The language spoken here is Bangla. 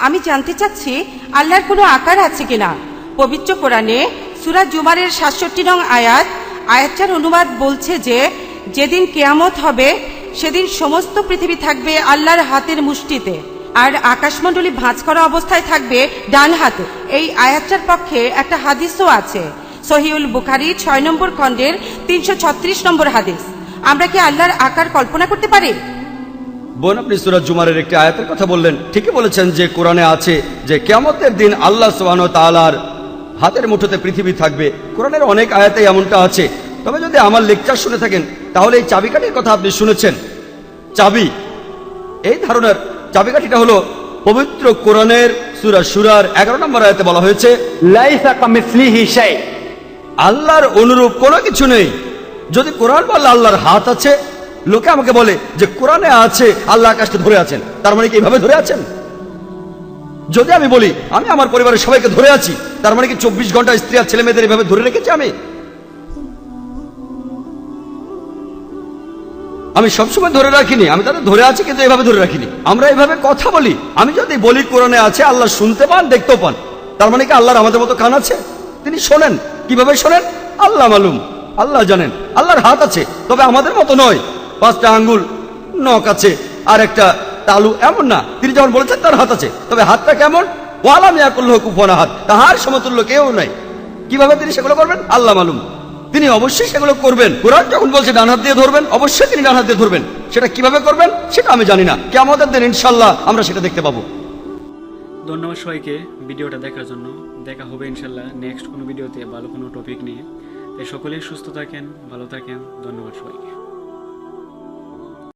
আমি জানতে চাচ্ছি আল্লাহর কোনো আকার আছে কিনা। পবিত্র কোরআনে সূরা জুমারের ৬৭ নং আয়াতটার অনুবাদ বলছে যে যেদিন কিয়ামত হবে সেদিন সমস্ত পৃথিবী থাকবে আল্লাহর হাতের মুষ্টিতে, আর আকাশমণ্ডলী ভাঁজ করা অবস্থায় থাকবে ডান হাতে। এই আয়াতটার পক্ষে একটা হাদিসও আছে, সহিউল বুখারী ৬ নম্বর খণ্ডের ৩৩৬ নম্বর হাদিস। আমরা কি আল্লাহর আকার কল্পনা করতে পারি? বোন, আপনি সূরা জুমারের একটি আয়াতের কথা বললেন, ঠিকই বলেছেন যে কোরআনে আছে যে কিয়ামতের দিন আল্লাহ সুবহানাহু ওয়া তাআলার হাতের মুঠোতে পৃথিবী থাকবে। কোরআনের অনেক আয়াতে এমনটা আছে। তবে যদি আমার লেকচার শুনে থাকেন তাহলে এই চাবিকাঠির কথা আপনি শুনেছেন। চাবি, এই ধারণার চাবিকাঠিটা হলো পবিত্র কোরআনের সূরা শুরার 11 নম্বর আয়াতে বলা হয়েছে লাইসা কামিসলিহি শাই, আল্লাহর অনুরূপ কোনো কিছু নেই। যদি কোরআন বলে আল্লাহর হাত আছে, লোকে আমাকে বলে যে কোরআনে আছে আল্লাহ আকাশকে ধরে আছেন, তার মানে কি এইভাবে ধরে আছেন? যদি আমি বলি আমি আমার পরিবারের সবাইকে ধরে আছি, তার মানে কি 24 ঘন্টা স্ত্রী আর ছেলে মেয়েদের এইভাবে ধরে রেখেছি? আমি সবসময় ধরে রাখিনি, আমি তাদের ধরে আছি কিন্তু এভাবে ধরে রাখিনি। আমরা এইভাবে কথা বলি। আমি যদি বলি কোরআনে আছে আল্লাহ শুনতে পান, দেখতেও পান, তার মানে কি আল্লাহর আমাদের মতো কান আছে? তিনি শোনেন। কিভাবে শোনেন? আল্লাহ মালুম, আল্লাহ জানেন। আল্লাহর হাত আছে, তবে আমাদের মতো নয়। 5টা আঙ্গুল, নখ আছে আর একটা তালু, এমন না। তিনি যেমন বলেছেন তার হাত আছে, তবে হাতটা কেমন? ওয়ালাম ইয়াকুল্লাহু কুফুয়ান আহাদ, তাহার সমতুল্য কেউ নাই। কিভাবে তিনি সেগুলো করবেন? আল্লাহ মালুম। তিনি অবশ্যই সেগুলো করবেন। কোরআন যখন বলছে ডান হাত দিয়ে ধরবেন, অবশ্যই তিনি ডান হাত দিয়ে ধরবেন। সেটা কিভাবে করবেন সেটা আমি জানি না, কিয়ামতের দিন ইনশাআল্লাহ আমরা সেটা দেখতে পাবো। ধন্যবাদ সবাইকে ভিডিওটা দেখার জন্য। দেখা হবে ইনশাল্লাহ নেক্সট কোনো ভিডিওতে ভালো কোনো টপিক নিয়ে। তাই সকলেই সুস্থ থাকেন, ভালো থাকেন। ধন্যবাদ সবাইকে।